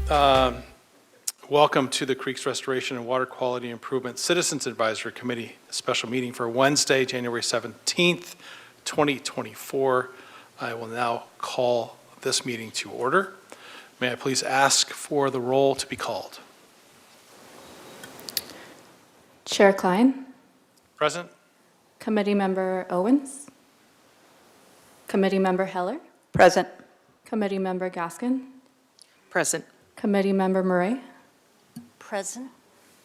Welcome to the Creeks Restoration and Water Quality Improvement Citizens Advisory Committee special meeting for Wednesday, January 17th, 2024. I will now call this meeting to order. May I please ask for the roll to be called? Chair Klein. Present. Committee Member Owens. Committee Member Heller. Present. Committee Member Gaskin. Present. Committee Member Murray. Present.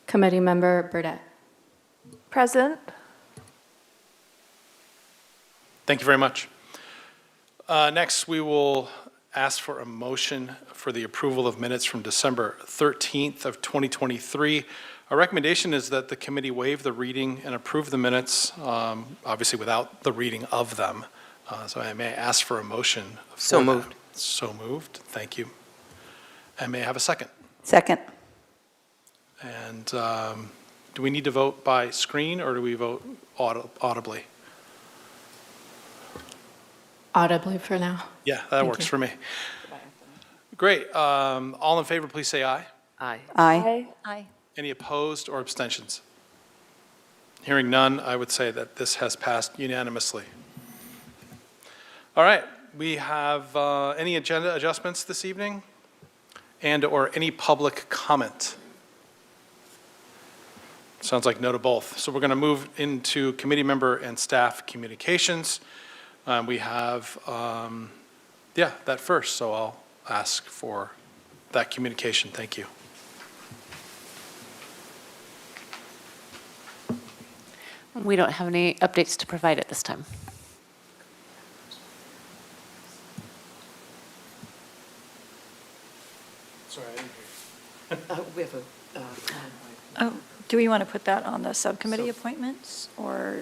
Committee Member Burdette. Present. Thank you very much. Next, we will ask for a motion for the approval of minutes from December 13th of 2023. Our recommendation is that the committee waive the reading and approve the minutes, obviously without the reading of them. So I may ask for a motion. So moved. So moved. Thank you. And may I have a second? Second. And do we need to vote by screen or do we vote audibly? Audibly for now. Yeah, that works for me. Great. All in favor, please say aye. Aye. Aye. Aye. Any opposed or abstentions? Hearing none, I would say that this has passed unanimously. All right, we have any agenda adjustments this evening and or any public comment? Sounds like no to both. So we're going to move into committee member and staff communications. We have, that first, so I'll ask for that communication. Thank you. We don't have any updates to provide at this time. Sorry, I didn't hear you. We have Oh, do we want to put that on the subcommittee appointments or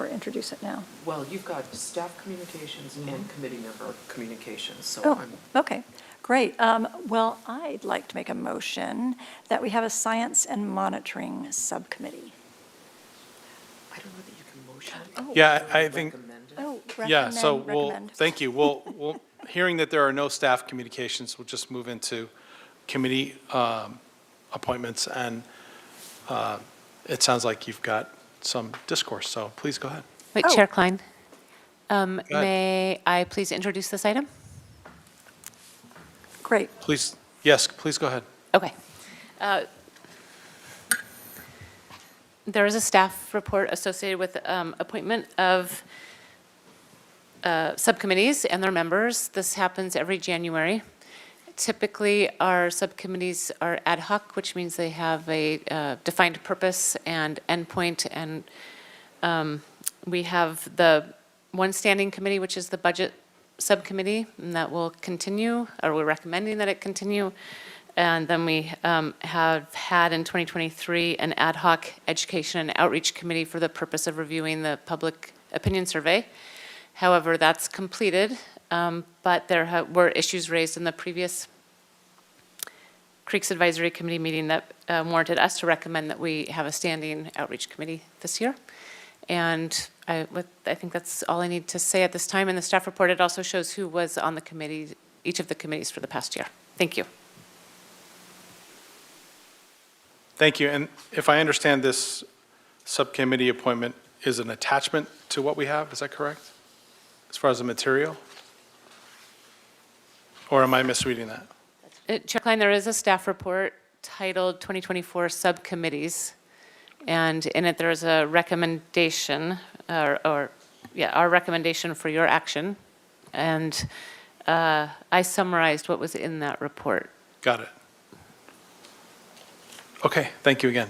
introduce it now? Well, you've got staff communications and committee member communications, so Oh, I'm, okay, great. Well, I'd like to make a motion that we have a science and monitoring subcommittee. I don't know that you can motion it. Oh. Yeah, I think, Recommend it. Oh, yeah, so recommend. thank you. We'll, hearing that there are no staff communications, we'll just move into committee appointments, and it sounds like you've got some discourse, so please go ahead. Wait, Oh. Chair Klein, ahead. may I please introduce this item? Great. Please, yes, please go ahead. Okay. There is a staff report associated with appointment of subcommittees and their members. This happens every January. Typically, our subcommittees are ad hoc, which means they have a defined purpose and endpoint. And we have the one standing committee, which is the budget subcommittee, and that will continue, or we're recommending that it continue. And then we have had in 2023 an ad hoc education and outreach committee for the purpose of reviewing the public opinion survey. However, that's completed, but there were issues raised in the previous Creeks Advisory Committee meeting that warranted us to recommend that we have a standing outreach committee this year. And I think that's all I need to say at this time. In the staff report, it also shows who was on the committee, each of the committees for the past year. Thank you. Thank you. And if I understand, this subcommittee appointment is an attachment to what we have, is that correct? As far as the material? Or am I misreading that? Chair Klein, there is a staff report titled 2024 Subcommittees, and in it there is a recommendation, our recommendation for your action, and I summarized what was in that report. Got it. Okay, thank you again.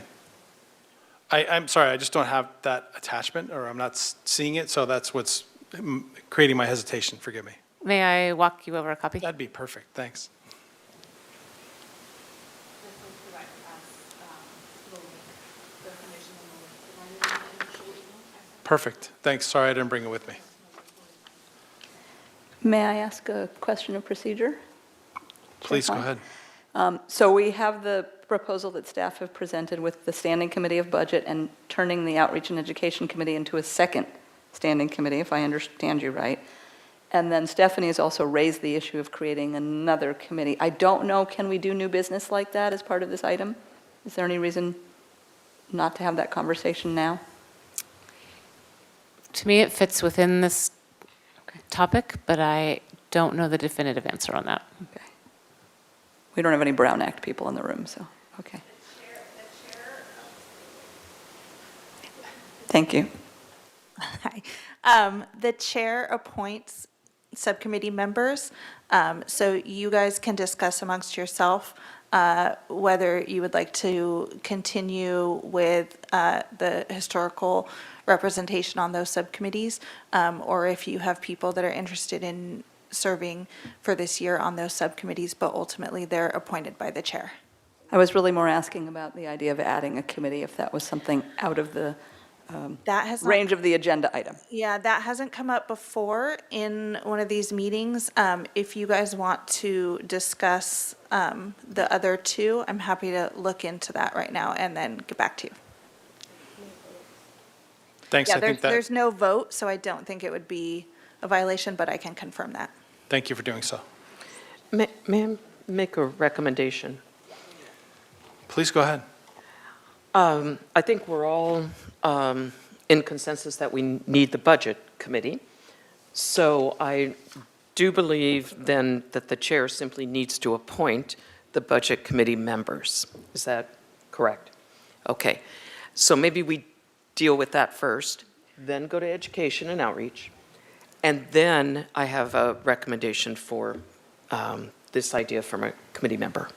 I'm sorry, I just don't have that attachment, or I'm not seeing it, so that's what's creating my hesitation. Forgive me. May I walk you over a copy? That'd be perfect, thanks. Perfect, thanks. Sorry I didn't bring it with me. May I ask a question of procedure? Please go fine. ahead. So we have the proposal that staff have presented with the Standing Committee of Budget and turning the Outreach and Education Committee into a second standing committee, if I understand you right. And then Stephanie has also raised the issue of creating another committee. I don't know, can we do new business like that as part of this item? Is there any reason not to have that conversation now? To me, it fits within this topic, but I don't know the definitive answer on that. Okay. We don't have any Brown Act people in the room, so, okay. Thank you. Hi. The chair appoints subcommittee members, so you guys can discuss amongst yourself whether you would like to continue with the historical representation on those subcommittees, or if you have people that are interested in serving for this year on those subcommittees, but ultimately they're appointed by the chair. I was really more asking about the idea of adding a committee, if that was something out of the That has not range of the agenda item. Yeah, that hasn't come up before in one of these meetings. If you guys want to discuss the other two, I'm happy to look into that right now and then get back to you. Thanks, Yeah, I think that, there's no vote, so I don't think it would be a violation, but I can confirm that. thank you for doing so. May I make a recommendation? Please go ahead. I think we're all in consensus that we need the Budget Committee. So I do believe then that the chair simply needs to appoint the Budget Committee members. Is that correct? Okay. So maybe we deal with that first, then go to Education and Outreach. And then I have a recommendation for this idea from a committee member.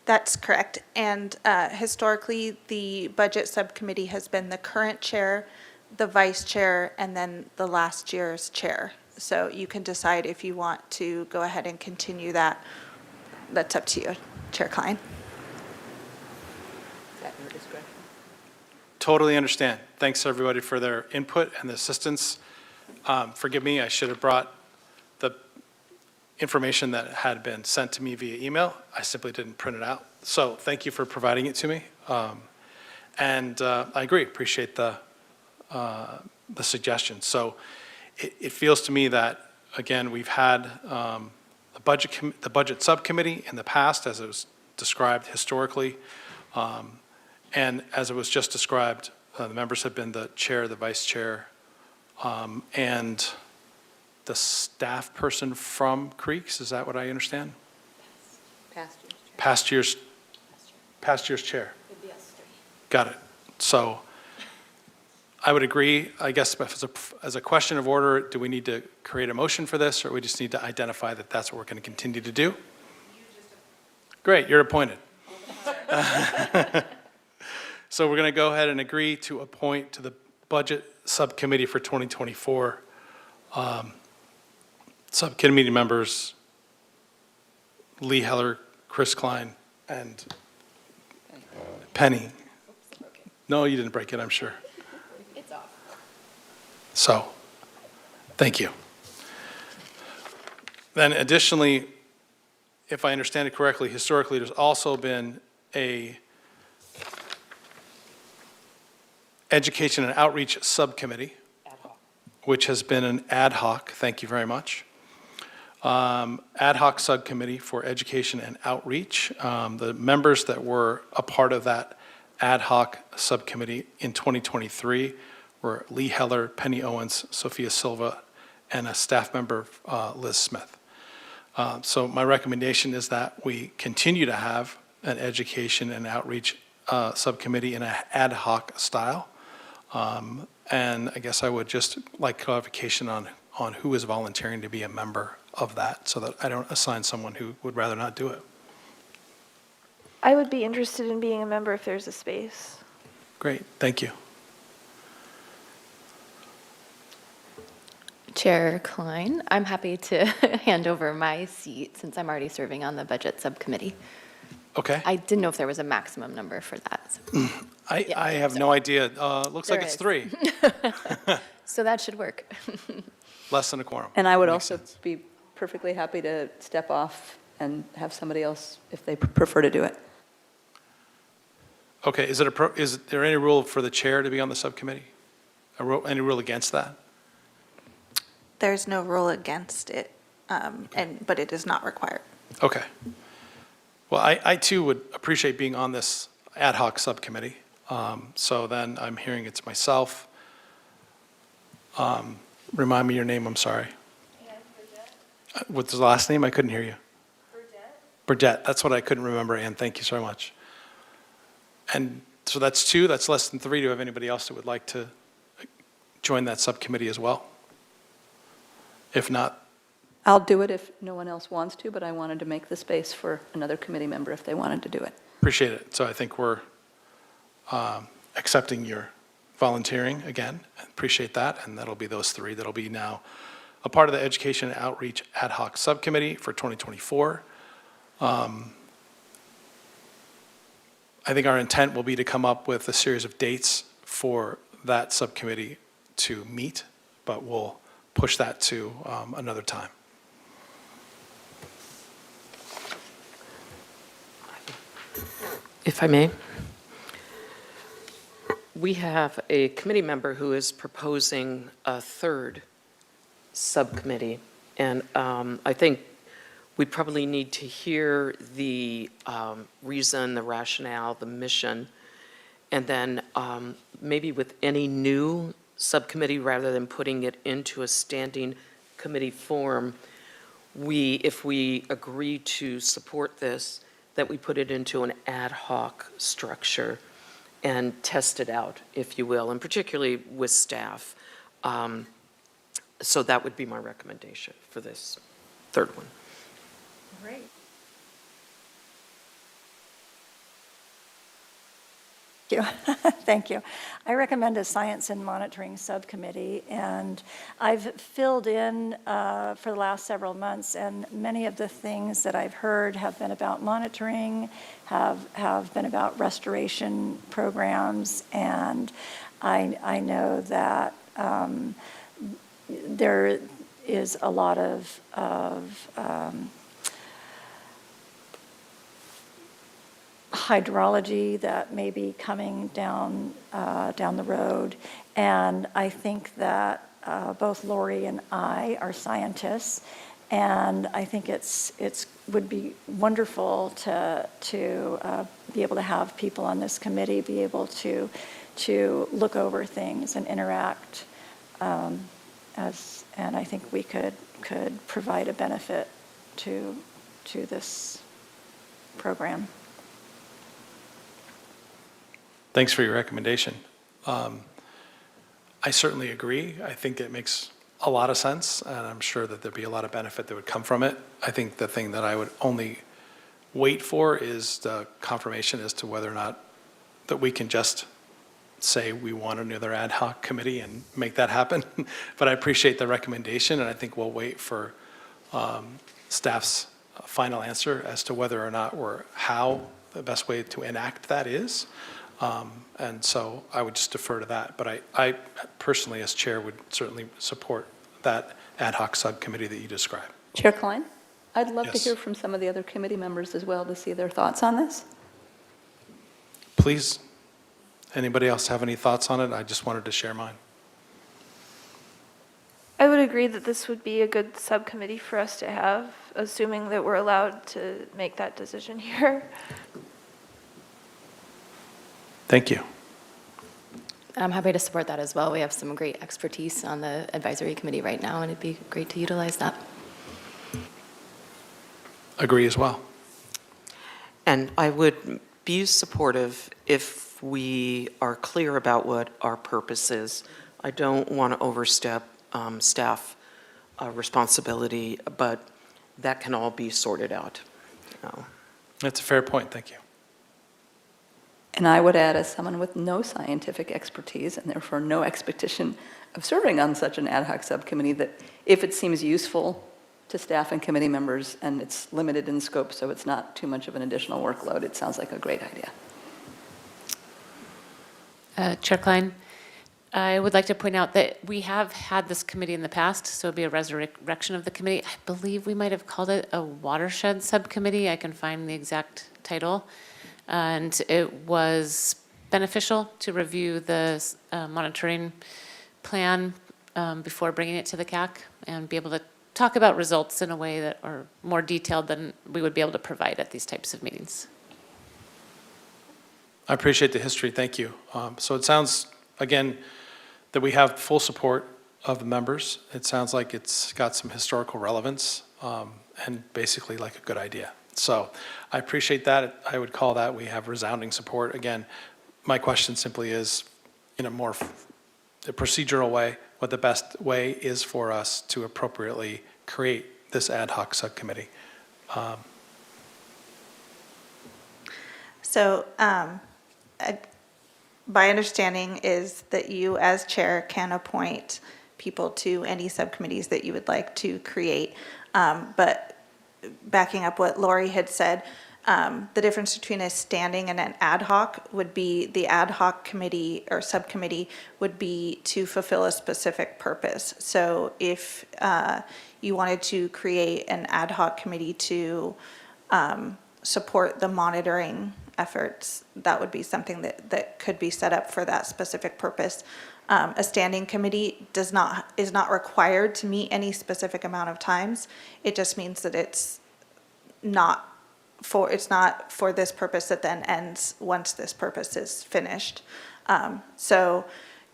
That's correct. And historically, the Budget Subcommittee has been the current chair, the vice chair, and then the last year's chair. So you can decide if you want to go ahead and continue that. That's up to you, Chair Klein. Is that your discretion? Totally understand. Thanks, everybody, for their input and the assistance. Forgive me, I should have brought the information that had been sent to me via email. I simply didn't print it out. So thank you for providing it to me. And I agree, appreciate the suggestion. So it feels to me that, again, we've had the budget subcommittee in the past, as it was described historically. And as it was just described, the members have been the chair, the vice chair, and the staff person from Creeks. Is that what I understand? Past year's chair. Got it. So I would agree. I guess as a question of order, do we need to create a motion for this, or we just need to identify that that's what we're going to continue to do? Great, you're appointed. So we're going to go ahead and agree to appoint to the Budget Subcommittee for 2024 subcommittee members Lee Heller, Chris Klein, and Penny. No, you didn't break it, I'm sure. It's off. So, thank you. Then additionally, if I understand it correctly, historically, there's also been a Education and Outreach Subcommittee, which has been an ad hoc, thank you very much, ad hoc subcommittee for education and outreach. The members that were a part of that ad hoc subcommittee in 2023 were Lee Heller, Penny Owens, Sophia Silva, and a staff member, Liz Smith. So my recommendation is that we continue to have an education and outreach subcommittee in an ad hoc style. And I guess I would just like clarification on who is volunteering to be a member of that, so that I don't assign someone who would rather not do it. I would be interested in being a member if there's a space. Great, thank you. Chair Klein, I'm happy to hand over my seat since I'm already serving on the Budget Subcommittee. Okay, I didn't know if there was a maximum number for that. So- I have no idea. Looks like There it's is. 3, So that should work. less than a quorum. And I would Makes also sense. be perfectly happy to step off and have somebody else if they prefer to do it. Okay, is there any rule for the chair to be on the subcommittee? Any rule against that? there's no rule against it, but it is not required. Okay. Well, I too would appreciate being on this ad hoc subcommittee. So then I'm hearing it's myself. Remind me your name, I'm sorry. What's the last name? I couldn't hear you. Burdette, that's what I couldn't remember, Ann, thank you so much. And so that's two, that's less than three. Do you have anybody else that would like to join that subcommittee as well? If not, I'll do it if no one else wants to, but I wanted to make the space for another committee member if they wanted to do it. appreciate it. So I think we're accepting your volunteering again. Appreciate that, and that'll be those three. That'll be now a part of the Education and Outreach Ad Hoc Subcommittee for 2024. I think our intent will be to come up with a series of dates for that subcommittee to meet, but we'll push that to another time. If I may, we have a committee member who is proposing a third subcommittee, and I think we probably need to hear the reason, the rationale, the mission, and then maybe with any new subcommittee, rather than putting it into a standing committee form, if we agree to support this, that we put it into an ad hoc structure and test it out, if you will, and particularly with staff. So that would be my recommendation for this third one. Great. Thank you. Thank you. I recommend a Science and Monitoring Subcommittee, and I've filled in for the last several months, and many of the things that I've heard have been about monitoring, have been about restoration programs, and I know that there is a lot of hydrology that may be coming down the road, and I think that both Lori and I are scientists, and I think it's would be wonderful to be able to have people on this committee be able to look over things and interact and I think we could provide a benefit to this program. Thanks for your recommendation. I certainly agree. I think it makes a lot of sense, and I'm sure that there'd be a lot of benefit that would come from it. I think the thing that I would only wait for is the confirmation as to whether or not that we can just say we want another ad hoc committee and make that happen. But I appreciate the recommendation, and I think we'll wait for staff's final answer as to whether or not or how the best way to enact that is. And so I would just defer to that. But I personally, as chair, would certainly support that ad hoc subcommittee that you described. Chair Klein, I'd love to Yes. hear from some of the other committee members as well to see their thoughts on this. Please, anybody else have any thoughts on it? I just wanted to share mine. I would agree that this would be a good subcommittee for us to have, assuming that we're allowed to make that decision here. Thank you. I'm happy to support that as well. We have some great expertise on the advisory committee right now, and it'd be great to utilize that. Agree as well. And I would be supportive if we are clear about what our purpose is. I don't want to overstep staff responsibility, but that can all be sorted out. That's a fair point. Thank you. And I would add, as someone with no scientific expertise and therefore no expectation of serving on such an ad hoc subcommittee, that if it seems useful to staff and committee members and it's limited in scope so it's not too much of an additional workload, it sounds like a great idea. Chair Klein, I would like to point out that we have had this committee in the past, so it'll be a resurrection of the committee. I believe we might have called it a watershed subcommittee. I can find the exact title. And it was beneficial to review the monitoring plan before bringing it to the CAC. and be able to talk about results in a way that are more detailed than we would be able to provide at these types of meetings. I appreciate the history, thank you. So it sounds, again, that we have full support of the members. It sounds like it's got some historical relevance, and basically like a good idea. So I appreciate that. I would call that, we have resounding support. Again, my question simply is, in a more a procedural way, what the best way is for us to appropriately create this ad hoc subcommittee. So my understanding is that you, as chair, can appoint people to any subcommittees that you would like to create. But backing up what Lori had said, the difference between a standing and an ad hoc would be the ad hoc committee or subcommittee would be to fulfill a specific purpose. So if you wanted to create an ad hoc committee to support the monitoring efforts, that would be something that could be set up for that specific purpose. A standing committee is not required to meet any specific amount of times. It just means that it's not for this purpose that then ends once this purpose is finished. So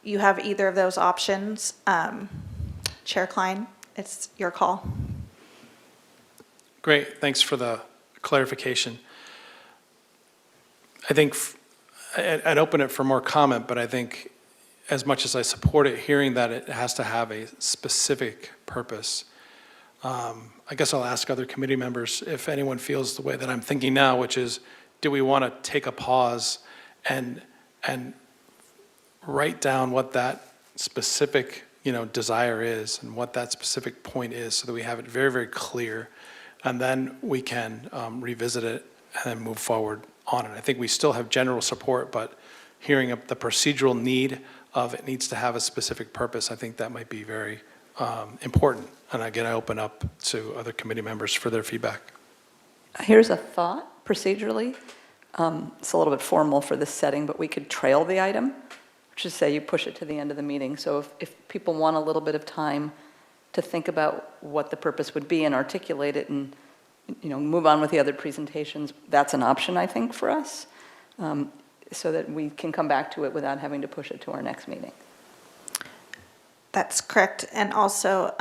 you have either of those options. Chair Klein, it's your call. Great, thanks for the clarification. I think I'd open it for more comment, but I think as much as I support it, hearing that it has to have a specific purpose, I guess I'll ask other committee members if anyone feels the way that I'm thinking now, which is, do we want to take a pause and write down what that specific, desire is and what that specific point is so that we have it very, very clear, and then we can revisit it and then move forward on it. I think we still have general support, but hearing the procedural need of it needs to have a specific purpose, I think that might be very important. And again, I open up to other committee members for their feedback. Here's a thought procedurally. It's a little bit formal for this setting, but we could trail the item, which is say you push it to the end of the meeting. So if people want a little bit of time to think about what the purpose would be and articulate it and move on with the other presentations, that's an option, I think, for us, so that we can come back to it without having to push it to our next meeting. That's correct. And also,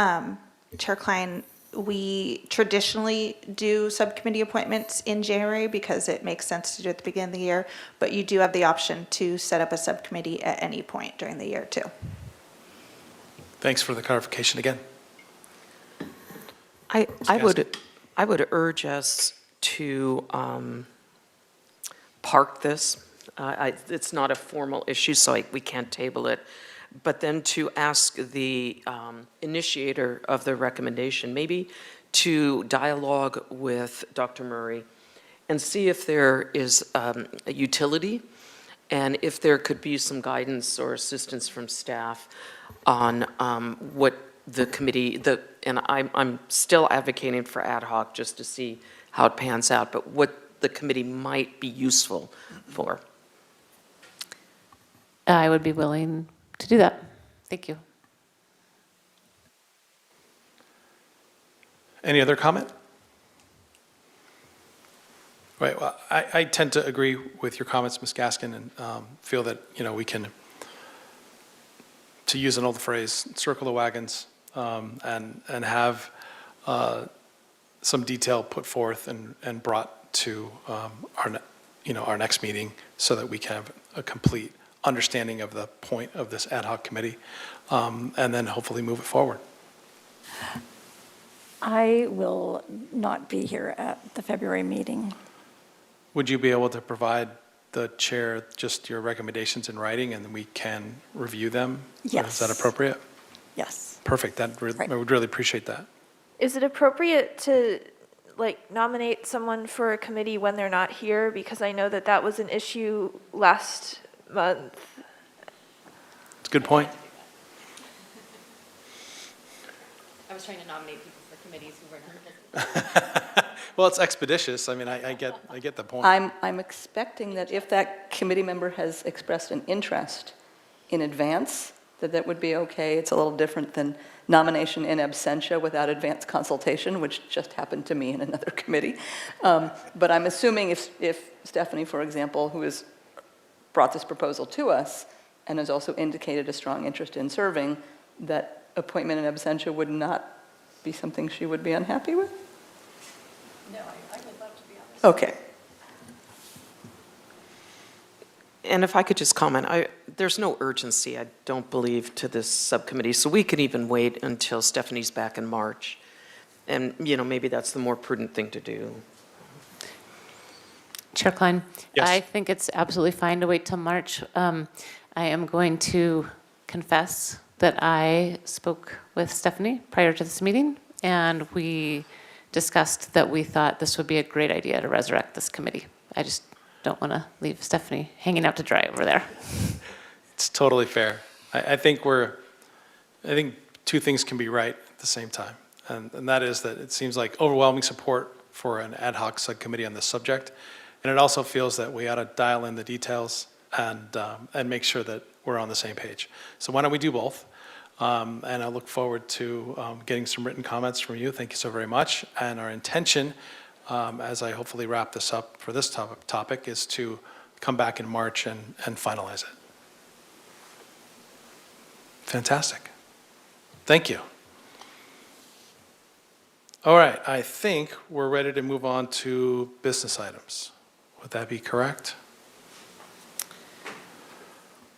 Chair Klein, we traditionally do subcommittee appointments in January because it makes sense to do it at the beginning of the year, but you do have the option to set up a subcommittee at any point during the year, too. Thanks for the clarification again. I would urge us to park this. It's not a formal issue, so we can't table it. But then to ask the initiator of the recommendation, maybe to dialogue with Dr. Murray and see if there is a utility and if there could be some guidance or assistance from staff on what the committee, and I'm still advocating for ad hoc just to see how it pans out, but what the committee might be useful for. I would be willing to do that. Thank you. Any other comment? Right, well, I tend to agree with your comments, Ms. Gaskin, and feel that, we can, to use an old phrase, circle the wagons and have some detail put forth and brought to our next meeting so that we can have a complete understanding of the point of this ad hoc committee, and then hopefully move it forward. I will not be here at the February meeting. Would you be able to provide the chair just your recommendations in writing and then we can review them? Yes. Is that appropriate? Yes. Perfect. I would really appreciate that. Is it appropriate to nominate someone for a committee when they're not here? Because I know that was an issue last month. It's a good point. I was trying to nominate people for committees who were not. Well, it's expeditious. I mean, I get the point. I'm expecting that if that committee member has expressed an interest in advance, that would be okay. It's a little different than nomination in absentia without advance consultation, which just happened to me in another committee. But I'm assuming if Stephanie, for example, who has brought this proposal to us and has also indicated a strong interest in serving, that appointment in absentia would not be something she would be unhappy with? No, I would love to be on this. Okay. And if I could just comment, there's no urgency, I don't believe, to this subcommittee, so we could even wait until Stephanie's back in March. And, maybe that's the more prudent thing to do. Chair Klein? Yes. I think it's absolutely fine to wait till March. I am going to confess that I spoke with Stephanie prior to this meeting, and we discussed that we thought this would be a great idea to resurrect this committee. I just don't want to leave Stephanie hanging out to dry over there. It's totally fair. I think two things can be right at the same time. And that is that it seems like overwhelming support for an ad hoc subcommittee on this subject. And it also feels that we ought to dial in the details and make sure that we're on the same page. So why don't we do both? And I look forward to getting some written comments from you. Thank you so very much. And our intention, as I hopefully wrap this up for this topic, is to come back in March and finalize it. Fantastic. Thank you. All right, I think we're ready to move on to business items. Would that be correct?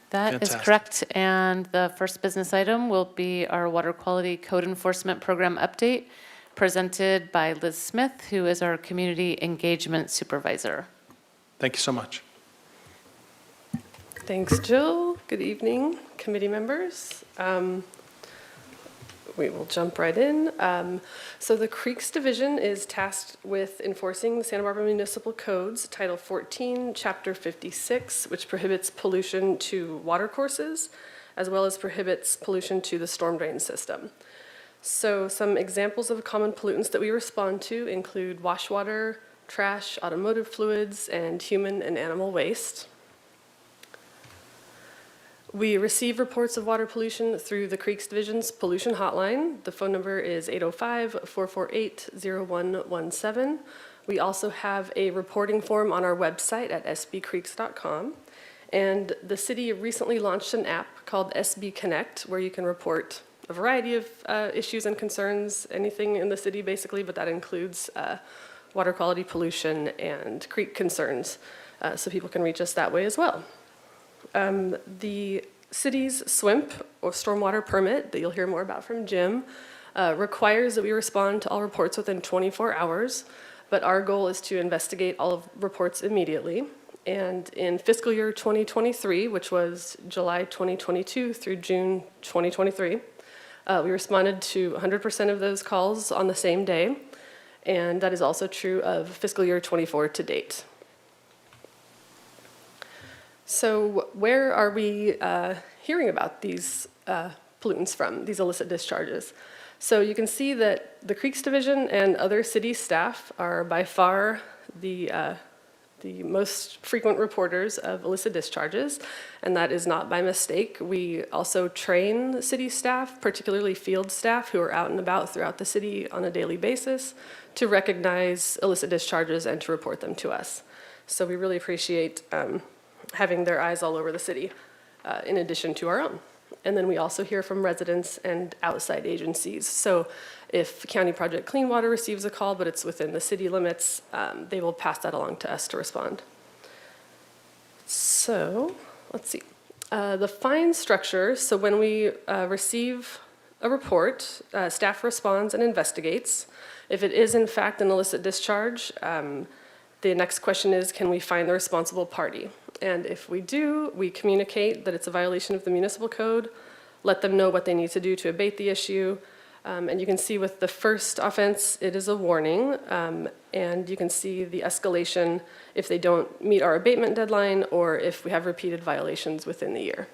That is Fantastic. correct, and the first business item will be our Water Quality Code Enforcement Program update, presented by Liz Smith, who is our Community Engagement Supervisor. Thank you so much. Thanks, Jill. Good evening, committee members. We will jump right in. So the Creeks Division is tasked with enforcing the Santa Barbara Municipal Codes, Title 14, Chapter 56, which prohibits pollution to water courses, as well as prohibits pollution to the storm drain system. So some examples of common pollutants that we respond to include wash water, trash, automotive fluids, and human and animal waste. We receive reports of water pollution through the Creeks Division's pollution hotline. The phone number is 805-448-0117. We also have a reporting form on our website at sbcreeks.com. And the city recently launched an app called SB Connect, where you can report a variety of issues and concerns, anything in the city basically, but that includes water quality, pollution, and creek concerns. So people can reach us that way as well. The city's SWIMP, or stormwater permit, that you'll hear more about from Jim, requires that we respond to all reports within 24 hours, but our goal is to investigate all of reports immediately. And in fiscal year 2023, which was July 2022 through June 2023, we responded to 100% of those calls on the same day, and that is also true of fiscal year 24 to date. So where are we hearing about these pollutants from, these illicit discharges? So you can see that the Creeks Division and other city staff are by far the most frequent reporters of illicit discharges, and that is not by mistake. We also train city staff, particularly field staff who are out and about throughout the city on a daily basis, to recognize illicit discharges and to report them to us. So we really appreciate having their eyes all over the city, in addition to our own. And then we also hear from residents and outside agencies. So if County Project Clean Water receives a call, but it's within the city limits, they will pass that along to us to respond. So let's see. The fine structure, so when we receive a report, staff responds and investigates. If it is in fact an illicit discharge, the next question is, can we find the responsible party? And if we do, we communicate that it's a violation of the municipal code, let them know what they need to do to abate the issue. And you can see with the first offense, it is a warning. And you can see the escalation if they don't meet our abatement deadline or if we have repeated violations within the year.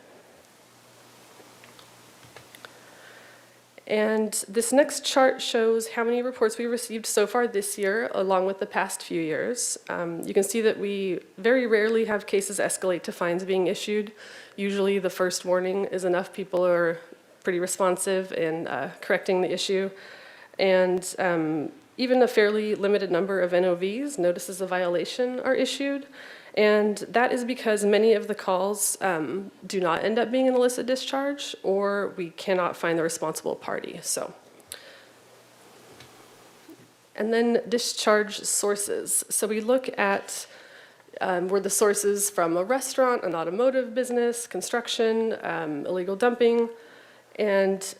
And this next chart shows how many reports we received so far this year, along with the past few years. You can see that we very rarely have cases escalate to fines being issued. Usually the first warning is enough. People are pretty responsive in correcting the issue. And even a fairly limited number of NOVs, notices of violation, are issued. And that is because many of the calls do not end up being an illicit discharge, or we cannot find the responsible party. And then discharge sources. So we look at were the sources from a restaurant, an automotive business, construction, illegal dumping, and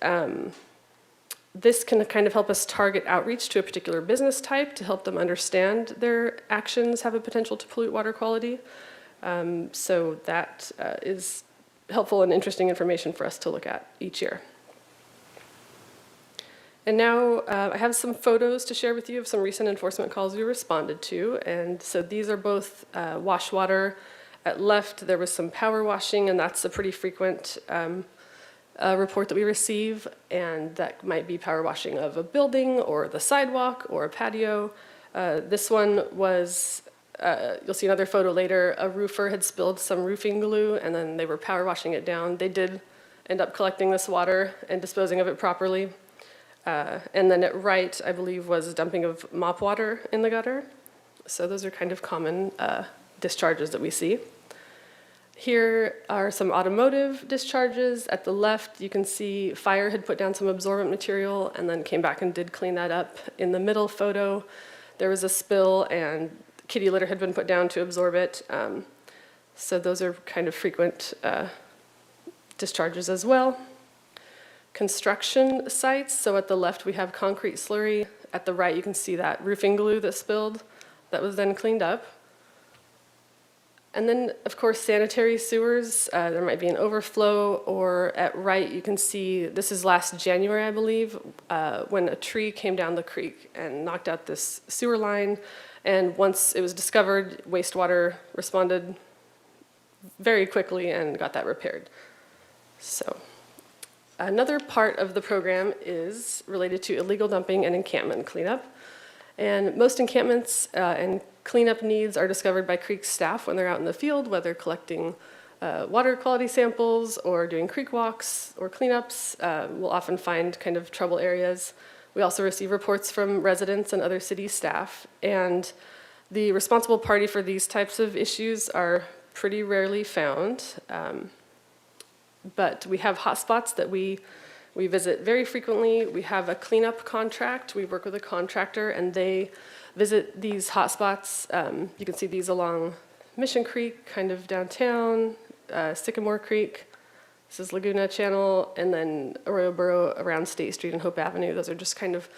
this can kind of help us target outreach to a particular business type to help them understand their actions have a potential to pollute water quality. So that is helpful and interesting information for us to look at each year. And now I have some photos to share with you of some recent enforcement calls we responded to. And so these are both wash water. At left, there was some power washing, and that's a pretty frequent report that we receive, and that might be power washing of a building or the sidewalk or a patio. This one was, you'll see another photo later, a roofer had spilled some roofing glue and then they were power washing it down. They did end up collecting this water and disposing of it properly. And then at right, I believe, was dumping of mop water in the gutter. So those are kind of common discharges that we see. Here are some automotive discharges. At the left, you can see fire had put down some absorbent material and then came back and did clean that up. In the middle photo, there was a spill and kitty litter had been put down to absorb it. So those are kind of frequent discharges as well. Construction sites, so at the left we have concrete slurry. At the right, you can see that roofing glue that spilled that was then cleaned up. And then, of course, sanitary sewers, there might be an overflow, or at right, you can see, this is last January, I believe, when a tree came down the creek and knocked out this sewer line. And once it was discovered, wastewater responded very quickly and got that repaired. So another part of the program is related to illegal dumping and encampment cleanup. And most encampments and cleanup needs are discovered by creek staff when they're out in the field, whether collecting water quality samples or doing creek walks or cleanups. We'll often find kind of trouble areas. We also receive reports from residents and other city staff. And the responsible party for these types of issues are pretty rarely found. But we have hotspots that we visit very frequently. We have a cleanup contract. We work with a contractor and they visit these hotspots. You can see these along Mission Creek, kind of downtown, Sycamore Creek. This is Laguna Channel, and then Arroyo Burro around State Street and Hope Avenue. Those are just kind of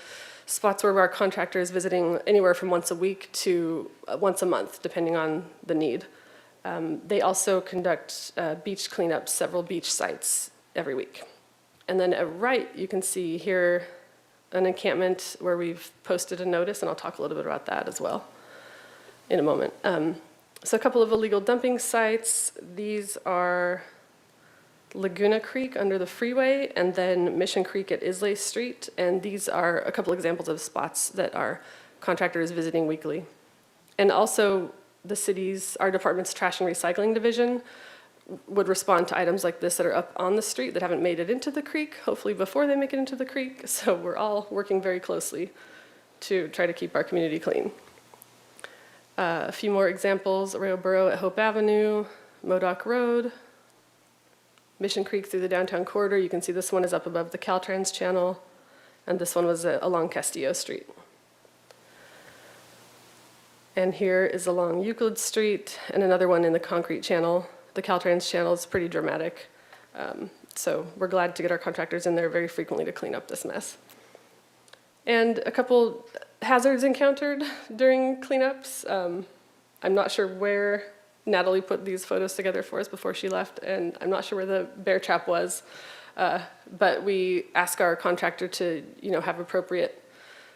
spots where our contractor is visiting anywhere from once a week to once a month, depending on the need. They also conduct beach cleanups, several beach sites every week. And then at right, you can see here an encampment where we've posted a notice, and I'll talk a little bit about that as well in a moment. So a couple of illegal dumping sites. These are Laguna Creek under the freeway, and then Mission Creek at Islay Street. And these are a couple examples of spots that our contractor is visiting weekly. And also our department's trash and recycling division would respond to items like this that are up on the street that haven't made it into the creek, hopefully before they make it into the creek. So we're all working very closely to try to keep our community clean. A few more examples: Arroyo Burro at Hope Avenue, Modoc Road, Mission Creek through the downtown corridor. You can see this one is up above the Caltrans channel, and this one was along Castillo Street. And here is along Euclid Street, and another one in the concrete channel. The Caltrans channel is pretty dramatic. So we're glad to get our contractors in there very frequently to clean up this mess. And a couple hazards encountered during cleanups. I'm not sure where Natalie put these photos together for us before she left, and I'm not sure where the bear trap was. But we ask our contractor to, have appropriate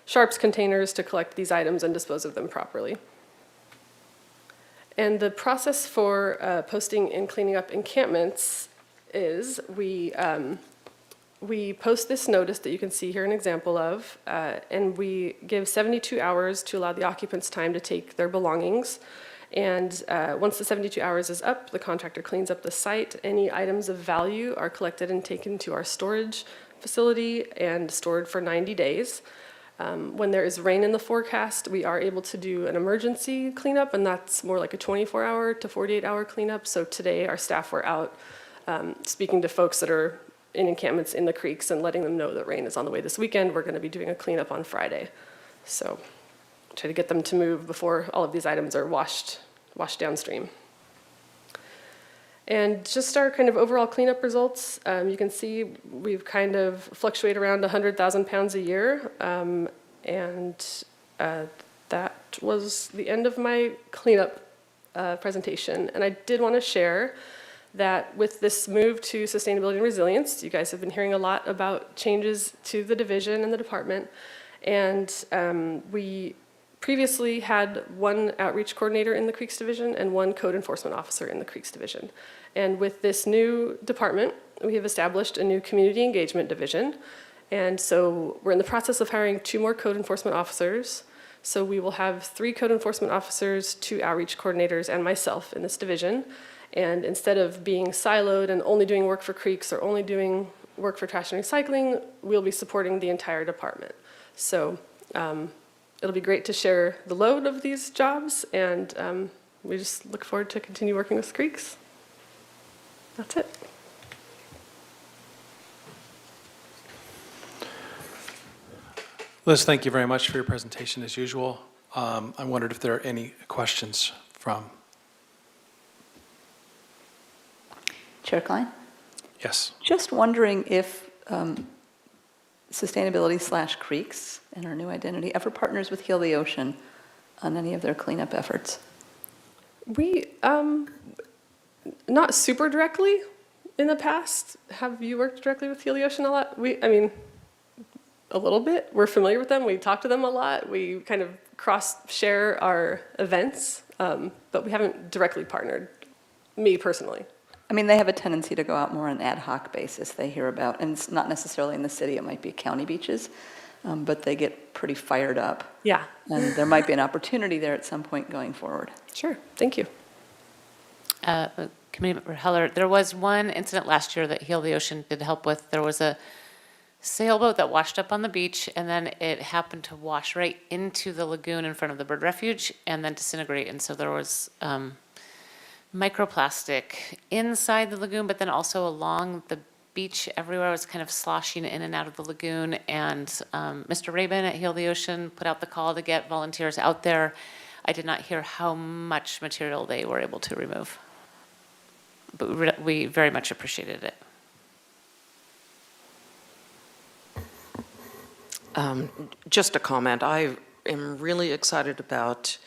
sharps containers to collect these items and dispose of them properly. And the process for posting and cleaning up encampments is we we post this notice that you can see here an example of, and we give 72 hours to allow the occupants time to take their belongings. And once the 72 hours is up, the contractor cleans up the site. Any items of value are collected and taken to our storage facility and stored for 90 days. When there is rain in the forecast, we are able to do an emergency cleanup, and that's more like a 24-hour to 48-hour cleanup. So today, our staff were out speaking to folks that are in encampments in the creeks and letting them know that rain is on the way this weekend. We're going to be doing a cleanup on Friday. So try to get them to move before all of these items are washed downstream. And just our kind of overall cleanup results, you can see we've kind of fluctuate around 100,000 pounds a year. That was the end of my cleanup presentation. And I did want to share that with this move to sustainability and resilience, you guys have been hearing a lot about changes to the division and the department. And we previously had one outreach coordinator in the Creeks Division and one code enforcement officer in the Creeks Division. And with this new department, we have established a new community engagement division. And so we're in the process of hiring 2 more code enforcement officers. So we will have 3 code enforcement officers, 2 outreach coordinators, and myself in this division. And instead of being siloed and only doing work for Creeks or only doing work for trash and recycling, we'll be supporting the entire department. So it'll be great to share the load of these jobs, and we just look forward to continue working with Creeks. That's it. Liz, thank you very much for your presentation as usual. I wondered if there are any questions from. Chair Klein? Yes. Just wondering if Sustainability/Creeks and our new identity ever partners with Heal the Ocean on any of their cleanup efforts? We, not super directly in the past. Have you worked directly with Heal the Ocean a lot? A little bit. We're familiar with them. We talk to them a lot. We kind of cross-share our events, but we haven't directly partnered, me personally. I mean, they have a tendency to go out more on an ad hoc basis. They hear about, and it's not necessarily in the city, it might be county beaches, but they get pretty fired up. Yeah. And there might be an opportunity there at some point going forward. Sure. Thank you. Committee Member Heller, there was one incident last year that Heal the Ocean did help with. There was a sailboat that washed up on the beach, and then it happened to wash right into the lagoon in front of the bird refuge and then disintegrate. And so there was microplastic inside the lagoon, but then also along the beach everywhere. It was kind of sloshing in and out of the lagoon. And Mr. Rabin at Heal the Ocean put out the call to get volunteers out there. I did not hear how much material they were able to remove, but we very much appreciated it. Just a comment. I am really excited about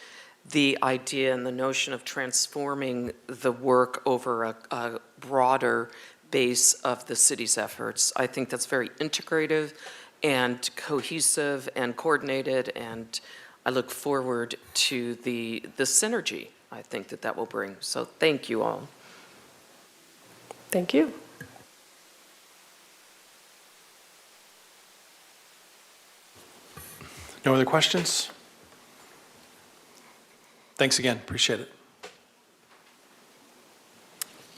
the idea and the notion of transforming the work over a broader base of the city's efforts. I think that's very integrative and cohesive and coordinated, and I look forward to the synergy I think that will bring. So thank you all. Thank you. No other questions? Thanks again, appreciate it.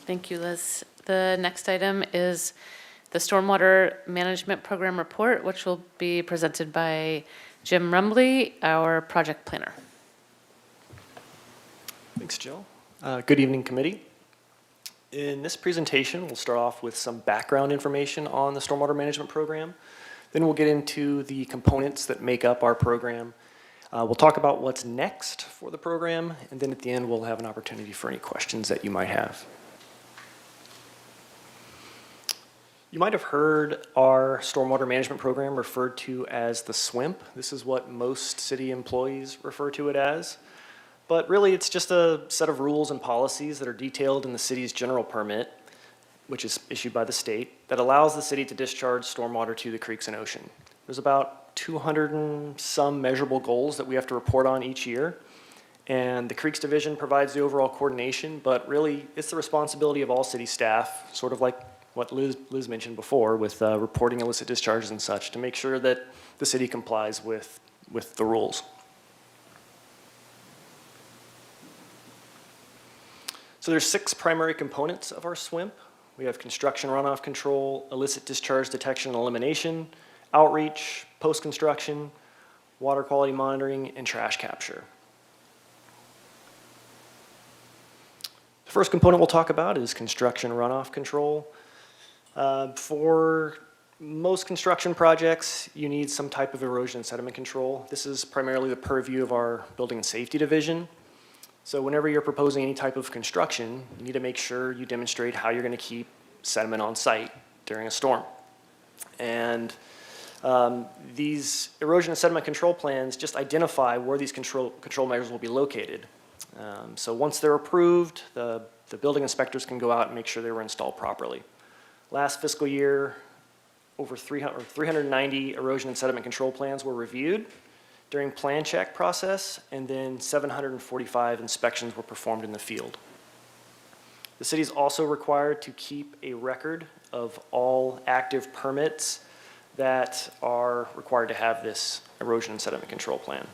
Thank you, Liz. The next item is the Stormwater Management Program Report, which will be presented by Jim Rumbley, our project planner. Thanks, Jill. Good evening, committee. In this presentation, we'll start off with some background information on the Stormwater Management Program. Then we'll get into the components that make up our program. We'll talk about what's next for the program, and then at the end, we'll have an opportunity for any questions that you might have. You might have heard our Stormwater Management Program referred to as the SWIMP. This is what most city employees refer to it as. But really, it's just a set of rules and policies that are detailed in the city's general permit, which is issued by the state, that allows the city to discharge stormwater to the creeks and ocean. There's about 200 and some measurable goals that we have to report on each year. And the Creeks Division provides the overall coordination, but really it's the responsibility of all city staff, sort of like what Liz mentioned before with reporting illicit discharges and such to make sure that the city complies with the rules. So there's 6 primary components of our SWIMP. We have construction runoff control, illicit discharge detection and elimination, outreach, post-construction, water quality monitoring, and trash capture. The first component we'll talk about is construction runoff control. For most construction projects, you need some type of erosion and sediment control. This is primarily the purview of our Building and Safety Division. So whenever you're proposing any type of construction, you need to make sure you demonstrate how you're going to keep sediment on site during a storm. And these erosion and sediment control plans just identify where these control measures will be located. So once they're approved, the building inspectors can go out and make sure they were installed properly. Last fiscal year, over 390 erosion and sediment control plans were reviewed during plan check process, and then 745 inspections were performed in the field. The city is also required to keep a record of all active permits that are required to have this erosion and sediment control plan.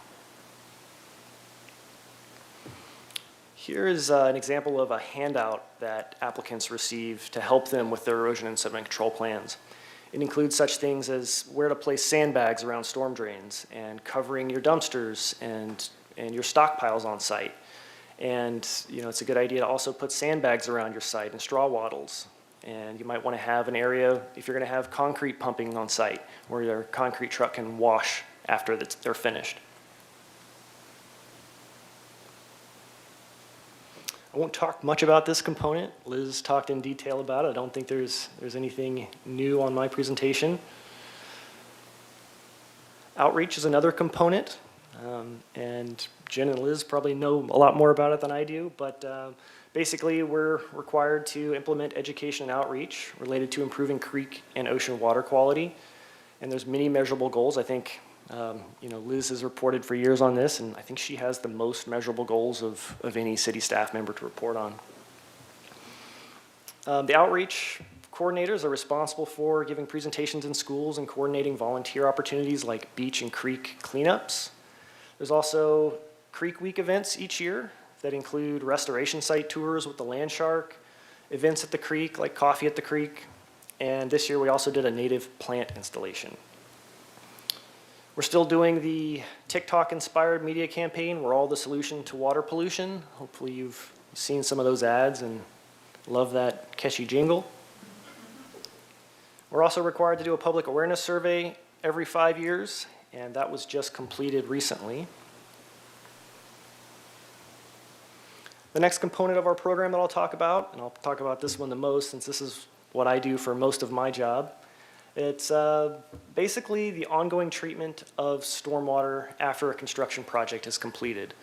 Here is an example of a handout that applicants receive to help them with their erosion and sediment control plans. It includes such things as where to place sandbags around storm drains and covering your dumpsters and your stockpiles on site. And it's a good idea to also put sandbags around your site and straw wattles. And you might want to have an area, if you're going to have concrete pumping on site, where your concrete truck can wash after they're finished. I won't talk much about this component. Liz talked in detail about it. I don't think there's anything new on my presentation. Outreach is another component, and Jen and Liz probably know a lot more about it than I do, but basically we're required to implement education and outreach related to improving creek and ocean water quality, and there's many measurable goals. I think Liz has reported for years on this, and I think she has the most measurable goals of any city staff member to report on. The outreach coordinators are responsible for giving presentations in schools and coordinating volunteer opportunities like beach and creek cleanups. There's also Creek Week events each year that include restoration site tours with the Land Shark, events at the creek like Coffee at the Creek, and this year we also did a native plant installation. We're still doing the TikTok-inspired media campaign, We're All the Solution to Water Pollution. Hopefully you've seen some of those ads and love that catchy jingle. We're also required to do a public awareness survey every 5 years, and that was just completed recently. The next component of our program that I'll talk about, and I'll talk about this one the most since this is what I do for most of my job, it's basically the ongoing treatment of stormwater after a construction project is completed.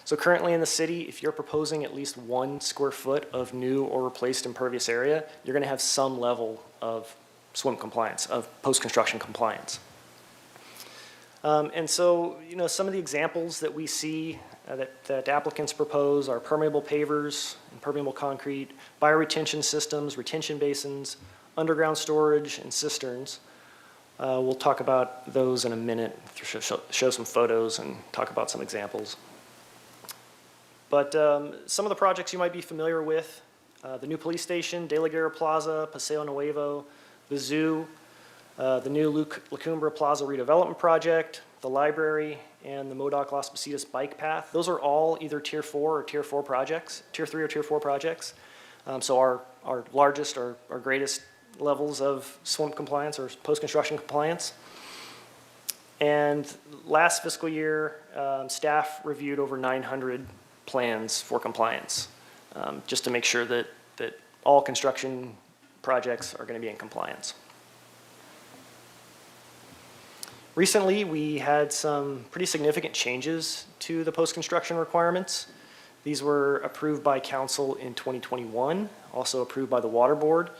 So currently in the city, if you're proposing at least 1 square foot of new or replaced impervious area, you're going to have some level of SWIMP compliance, of post-construction compliance. And so, some of the examples that we see that applicants propose are permeable pavers, impermeable concrete, bioretention systems, retention basins, underground storage, and cisterns. We'll talk about those in a minute, show some photos and talk about some examples. But some of the projects you might be familiar with, the new police station, De La Guerra Plaza, Paseo Nuevo, the zoo, the new La Cumbra Plaza redevelopment project, the library, and the Modoc Las Positas bike path. Those are all either Tier 4 or Tier 4 projects, Tier 3 or Tier 4 projects. So our largest or greatest levels of SWIMP compliance or post-construction compliance. And last fiscal year, staff reviewed over 900 plans for compliance, just to make sure that all construction projects are going to be in compliance. Recently, we had some pretty significant changes to the post-construction requirements. These were approved by council in 2021, also approved by the Water Board.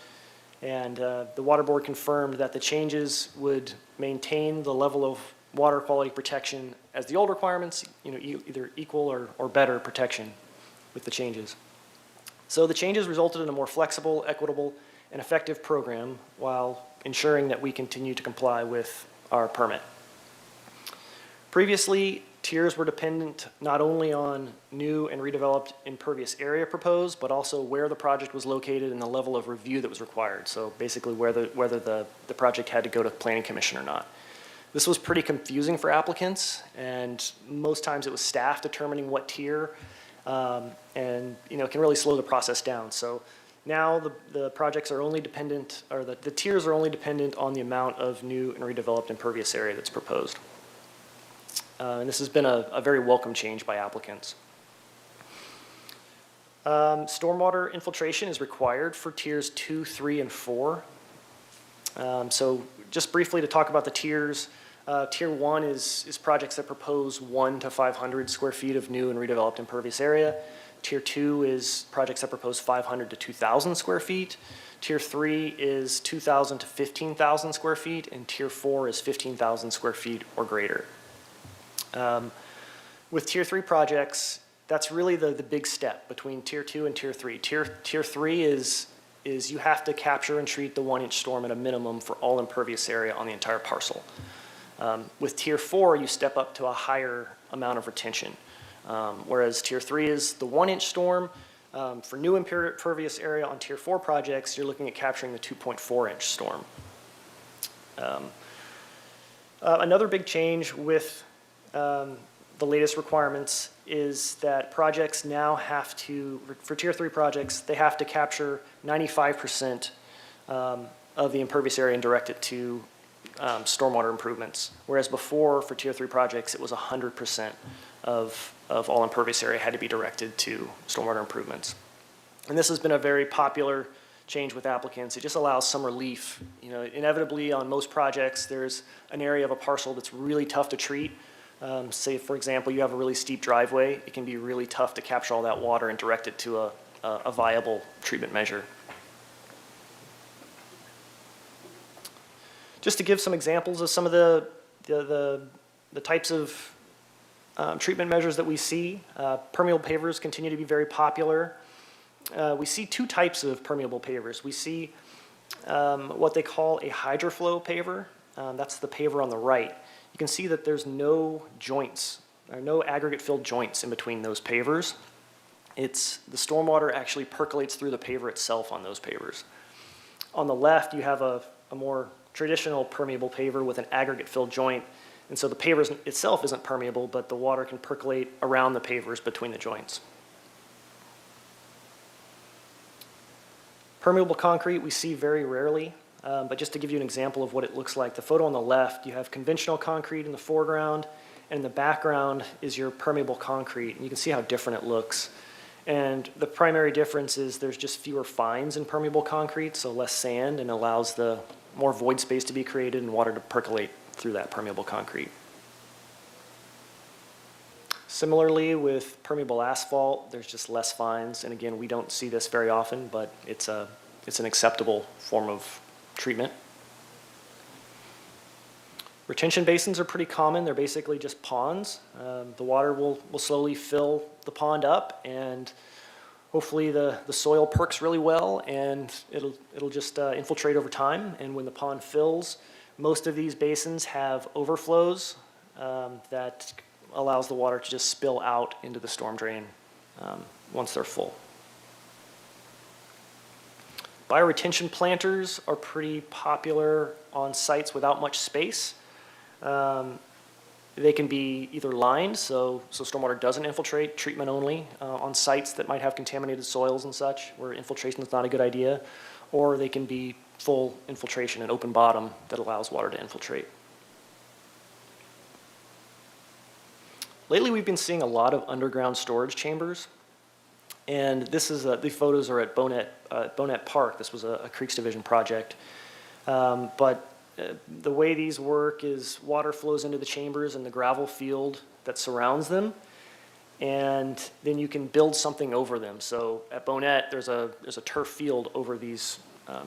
And the Water Board confirmed that the changes would maintain the level of water quality protection as the old requirements, either equal or better protection with the changes. So the changes resulted in a more flexible, equitable, an effective program while ensuring that we continue to comply with our permit. Previously, tiers were dependent not only on new and redeveloped impervious area proposed, but also where the project was located and the level of review that was required. So basically whether the project had to go to planning commission or not. This was pretty confusing for applicants, and most times it was staff determining what tier, and it can really slow the process down. So now the projects are only dependent, or the tiers are only dependent on the amount of new and redeveloped impervious area that's proposed. And this has been a very welcome change by applicants. Stormwater infiltration is required for tiers 2, 3, and 4. So just briefly to talk about the tiers, tier 1 is projects that propose 1 to 500 square feet of new and redeveloped impervious area. Tier 2 is projects that propose 500 to 2,000 square feet. Tier 3 is 2,000 to 15,000 square feet, and Tier 4 is 15,000 square feet or greater. With Tier 3 projects, that's really the big step between Tier 2 and Tier 3. Tier 3 is you have to capture and treat the 1-inch storm at a minimum for all impervious area on the entire parcel. With Tier 4, you step up to a higher amount of retention, whereas Tier 3 is the 1-inch storm. For new impervious area on Tier 4 projects, you're looking at capturing the 2.4-inch storm. Another big change with the latest requirements is that projects now have to, for Tier 3 projects, they have to capture 95% of the impervious area and direct it to stormwater improvements. Whereas before, for Tier 3 projects, it was 100% of all impervious area had to be directed to stormwater improvements. And this has been a very popular change with applicants. It just allows some relief. Inevitably on most projects, there's an area of a parcel that's really tough to treat. Say, for example, you have a really steep driveway. It can be really tough to capture all that water and direct it to a viable treatment measure. Just to give some examples of some of the types of treatment measures that we see, permeable pavers continue to be very popular. We see two types of permeable pavers. We see what they call a hydroflow paver. That's the paver on the right. You can see that there's no joints, or no aggregate-filled joints in between those pavers. The stormwater actually percolates through the paver itself on those pavers. On the left, you have a more traditional permeable paver with an aggregate-filled joint, and so the paver itself isn't permeable, but the water can percolate around the pavers between the joints. Permeable concrete we see very rarely. But just to give you an example of what it looks like, the photo on the left, you have conventional concrete in the foreground, and in the background is your permeable concrete. And you can see how different it looks. And the primary difference is there's just fewer fines in permeable concrete, so less sand, and allows the more void space to be created and water to percolate through that permeable concrete. Similarly, with permeable asphalt, there's just less fines. And again, we don't see this very often, but it's an acceptable form of treatment. Retention basins are pretty common. They're basically just ponds. The water will slowly fill the pond up, and hopefully the soil perks really well, and it'll just infiltrate over time. And when the pond fills, most of these basins have overflows that allows the water to just spill out into the storm drain once they're full. Bioretention planters are pretty popular on sites without much space. They can be either lined, so stormwater doesn't infiltrate, treatment only, on sites that might have contaminated soils and such, where infiltration is not a good idea, or they can be full infiltration and open bottom that allows water to infiltrate. Lately, we've been seeing a lot of underground storage chambers. And this is the photos are at Bonet Park. This was a Creeks Division project. But the way these work is water flows into the chambers and the gravel field that surrounds them, and then you can build something over them. So at Bonet, there's a turf field over these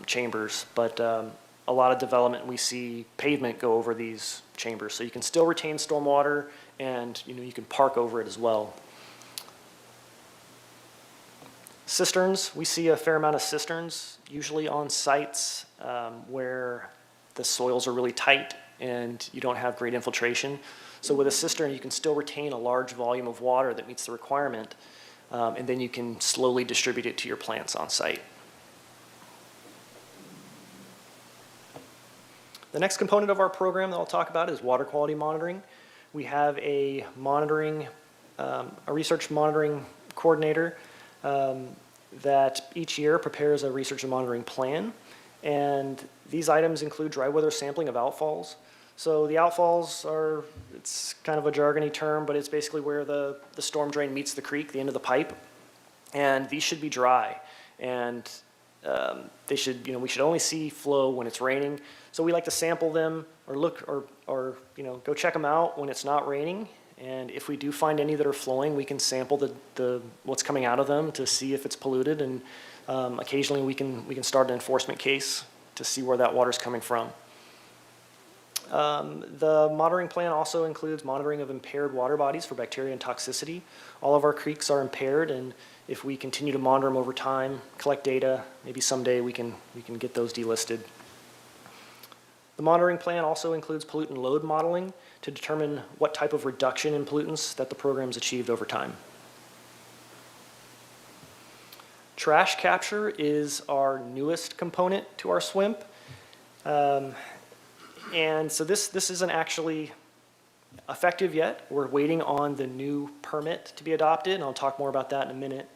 chambers, but a lot of development we see pavement go over these chambers, so you can still retain stormwater, and you can park over it as well. Cisterns, we see a fair amount of cisterns, usually on sites where the soils are really tight and you don't have great infiltration. So with a cistern, you can still retain a large volume of water that meets the requirement, and then you can slowly distribute it to your plants on site. The next component of our program that I'll talk about is water quality monitoring. We have a research monitoring coordinator that each year prepares a research and monitoring plan. And these items include dry weather sampling of outfalls. So the outfalls are, it's kind of a jargony term, but it's basically where the storm drain meets the creek, the end of the pipe. And these should be dry. And they should, we should only see flow when it's raining. So we like to sample them or go check them out when it's not raining. And if we do find any that are flowing, we can sample what's coming out of them to see if it's polluted. And occasionally we can start an enforcement case to see where that water's coming from. The monitoring plan also includes monitoring of impaired water bodies for bacteria and toxicity. All of our creeks are impaired, and if we continue to monitor them over time, collect data, maybe someday we can get those delisted. The monitoring plan also includes pollutant load modeling to determine what type of reduction in pollutants that the program's achieved over time. Trash capture is our newest component to our SWIMP. And so this isn't actually effective yet. We're waiting on the new permit to be adopted, and I'll talk more about that in a minute.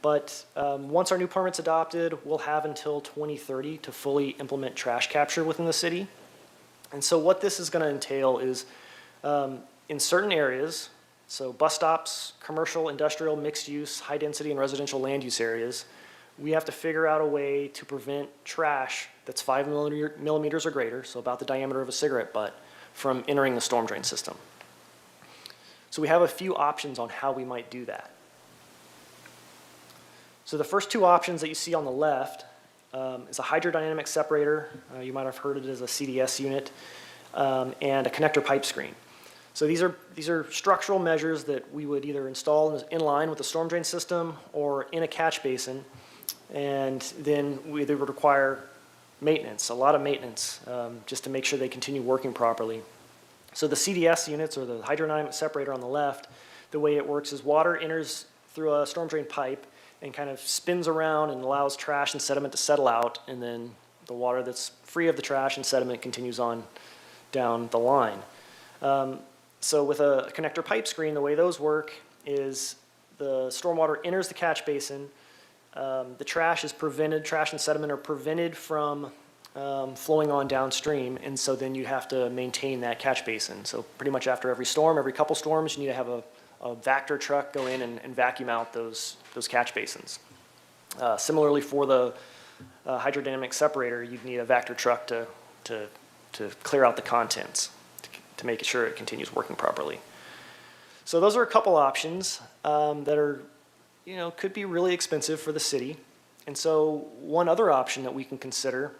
But once our new permit's adopted, we'll have until 2030 to fully implement trash capture within the city. And so what this is going to entail is in certain areas, so bus stops, commercial, industrial, mixed use, high density, and residential land use areas, we have to figure out a way to prevent trash that's 5 millimeters or greater, so about the diameter of a cigarette butt, from entering the storm drain system. So we have a few options on how we might do that. So the first two options that you see on the left is a hydrodynamic separator. You might have heard it as a CDS unit, and a connector pipe screen. So these are structural measures that we would either install in line with the storm drain system or in a catch basin, and then they would require maintenance, a lot of maintenance, just to make sure they continue working properly. So the CDS units, or the hydrodynamic separator on the left, the way it works is water enters through a storm drain pipe and kind of spins around and allows trash and sediment to settle out, and then the water that's free of the trash and sediment continues on down the line. So with a connector pipe screen, the way those work is the stormwater enters the catch basin. The trash and sediment are prevented from flowing on downstream, and so then you have to maintain that catch basin. So pretty much after every storm, every couple storms, you need to have a Vactor truck go in and vacuum out those catch basins. Similarly, for the hydrodynamic separator, you'd need a Vactor truck to clear out the contents to make sure it continues working properly. So those are a couple options that are, could be really expensive for the city. And so one other option that we can consider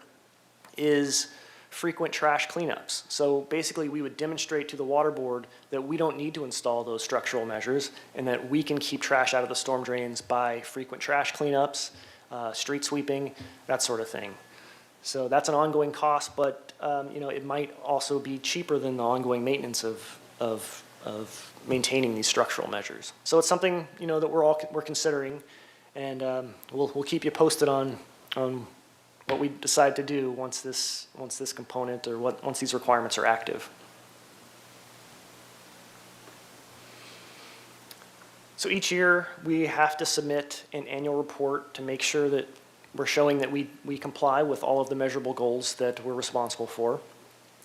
is frequent trash cleanups. So basically we would demonstrate to the water board that we don't need to install those structural measures and that we can keep trash out of the storm drains by frequent trash cleanups, street sweeping, that sort of thing. So that's an ongoing cost, but it might also be cheaper than the ongoing maintenance of maintaining these structural measures. So it's something that we're considering, and we'll keep you posted on what we decide to do once this component or once these requirements are active. So each year we have to submit an annual report to make sure that we're showing that we comply with all of the measurable goals that we're responsible for.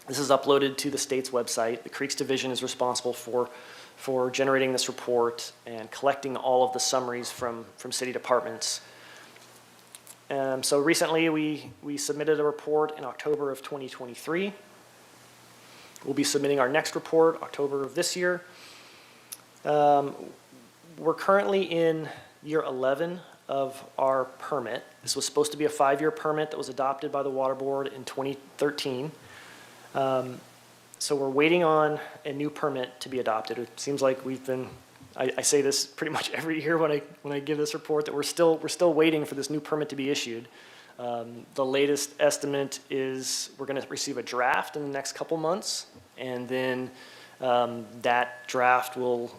This is uploaded to the state's website. The Creeks Division is responsible for generating this report and collecting all of the summaries from city departments. So recently we submitted a report in October of 2023. We'll be submitting our next report October of this year. We're currently in year 11 of our permit. This was supposed to be a 5-year permit that was adopted by the Water Board in 2013. So we're waiting on a new permit to be adopted. It seems like we've been I say this pretty much every year when I give this report, that we're still waiting for this new permit to be issued. The latest estimate is we're going to receive a draft in the next couple months, and then that draft will,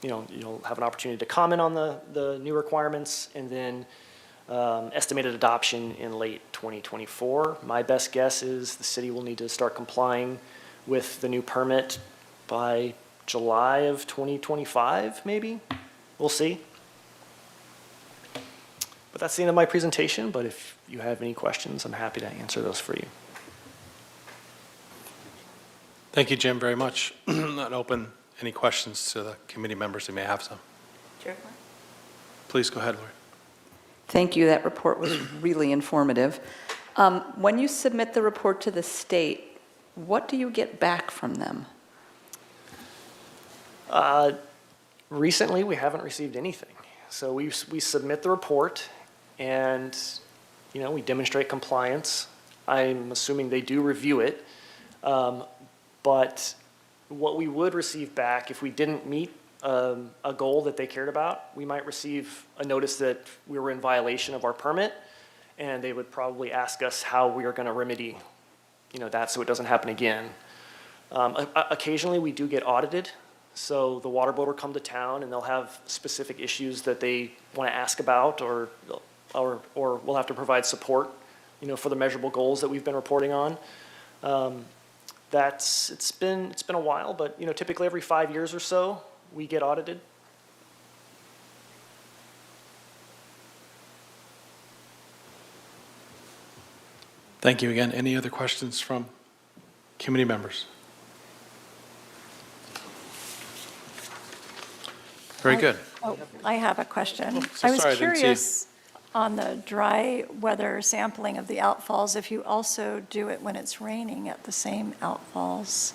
you'll have an opportunity to comment on the new requirements, and then estimated adoption in late 2024. My best guess is the city will need to start complying with the new permit by July of 2025, maybe? We'll see. But that's the end of my presentation, but if you have any questions, I'm happy to answer those for you. Thank you, Jim, very much. I'll open any questions to the committee members who may have some. Please go ahead, Lori. Thank you, that report was really informative. When you submit the report to the state, what do you get back from them? Recently, we haven't received anything. So we submit the report, and we demonstrate compliance. I'm assuming they do review it. But what we would receive back if we didn't meet a goal that they cared about, we might receive a notice that we were in violation of our permit, and they would probably ask us how we are going to remedy, that so it doesn't happen again. Occasionally, we do get audited, so the water board will come to town and they'll have specific issues that they want to ask about, or we'll have to provide support, for the measurable goals that we've been reporting on. It's been a while, but typically every 5 years or so, we get audited. Thank you again. Any other questions from committee members? Very good. Oh, I have a question. So I was sorry, I didn't see you. curious on the dry weather sampling of the outfalls, if you also do it when it's raining at the same outfalls.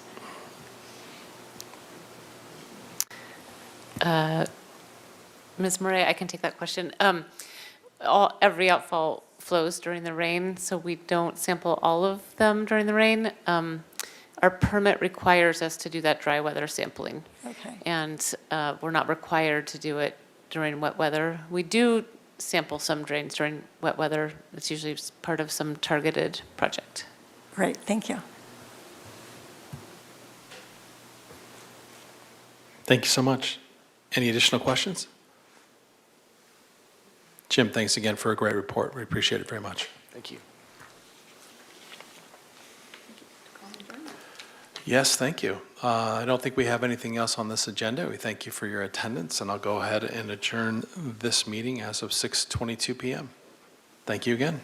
Ms. Murray, I can take that question. Every outfall flows during the rain, so we don't sample all of them during the rain. Our permit requires us to do that dry weather sampling. Okay. And we're not required to do it during wet weather. We do sample some drains during wet weather. It's usually part of some targeted project. Great, thank you. Thank you so much. Any additional questions? Jim, thanks again for a great report. We appreciate it very much. Thank you. Yes, thank you. I don't think we have anything else on this agenda. We thank you for your attendance, and I'll go ahead and adjourn this meeting as of 6:22 p.m. Thank you again.